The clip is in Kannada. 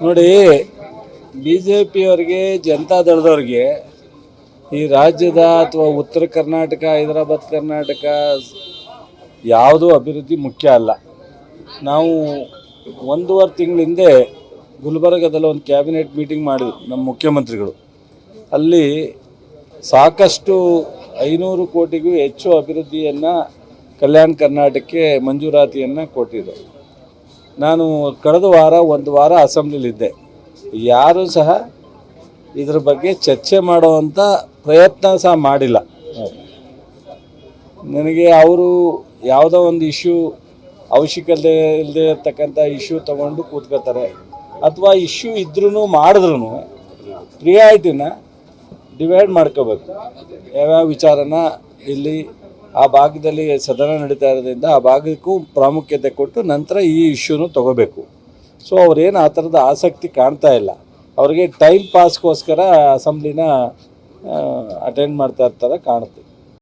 ನೋಡಿ, ಬಿ ಜೆ ಪಿಯವರಿಗೆ, ಜನತಾದಳದವ್ರಿಗೆ ಈ ರಾಜ್ಯದ ಅಥವಾ ಉತ್ತರ ಕರ್ನಾಟಕ, ಹೈದರಾಬಾದ್ ಕರ್ನಾಟಕ ಯಾವುದೂ ಅಭಿವೃದ್ಧಿ ಮುಖ್ಯ ಅಲ್ಲ. ನಾವು 1.5 ತಿಂಗಳ ಹಿಂದೆ ಗುಲ್ಬರ್ಗದಲ್ಲಿ ಒಂದು ಕ್ಯಾಬಿನೆಟ್ ಮೀಟಿಂಗ್ ಮಾಡಿದ್ವಿ ನಮ್ಮ ಮುಖ್ಯಮಂತ್ರಿಗಳು. ಅಲ್ಲಿ ಸಾಕಷ್ಟು 500 ಕೋಟಿಗೂ ಹೆಚ್ಚು ಅಭಿವೃದ್ಧಿಯನ್ನು ಕಲ್ಯಾಣ ಕರ್ನಾಟಕಕ್ಕೆ ಮಂಜೂರಾತಿಯನ್ನು ಕೊಟ್ಟಿದ್ದರು. ನಾನು ಕಳೆದ ವಾರ ಒಂದು ವಾರ ಅಸೆಂಬ್ಲಿಲಿದ್ದೆ. ಯಾರೂ ಸಹ ಇದ್ರ ಬಗ್ಗೆ ಚರ್ಚೆ ಮಾಡುವಂಥ ಪ್ರಯತ್ನ ಸಹ ಮಾಡಿಲ್ಲ. ನನಗೆ ಅವರು ಯಾವುದೋ ಒಂದು ಇಶ್ಯೂ ಅವಶ್ಯಕತೆ ಇಲ್ಲದೆ ಇರ್ತಕ್ಕಂಥ ಇಶ್ಯೂ ತೊಗೊಂಡು ಕೂತ್ಕೋತಾರೆ, ಅಥವಾ ಇಶ್ಯೂ ಇದ್ರೂ ಮಾಡಿದ್ರೂ ಪ್ರಿಯಾರಿಟಿನ ಡಿವೈಡ್ ಮಾಡ್ಕೋಬೇಕು. ಯಾವ್ಯಾವ ವಿಚಾರನ ಇಲ್ಲಿ ಆ ಭಾಗದಲ್ಲಿ ಸದನ ನಡೀತಾ ಇರೋದ್ರಿಂದ ಆ ಭಾಗಕ್ಕೂ ಪ್ರಾಮುಖ್ಯತೆ ಕೊಟ್ಟು ನಂತರ ಈ ಇಶ್ಯೂನು ತೊಗೋಬೇಕು. ಸೊ ಅವ್ರೇನು ಆ ಥರದ ಆಸಕ್ತಿ ಕಾಣ್ತಾ ಇಲ್ಲ. ಅವ್ರಿಗೆ ಟೈಮ್ ಪಾಸ್ಗೋಸ್ಕರ ಅಸೆಂಬ್ಲಿನ ಅಟೆಂಡ್ ಮಾಡ್ತಾ ಇರ್ತಾರೆ ಕಾಣುತ್ತೆ.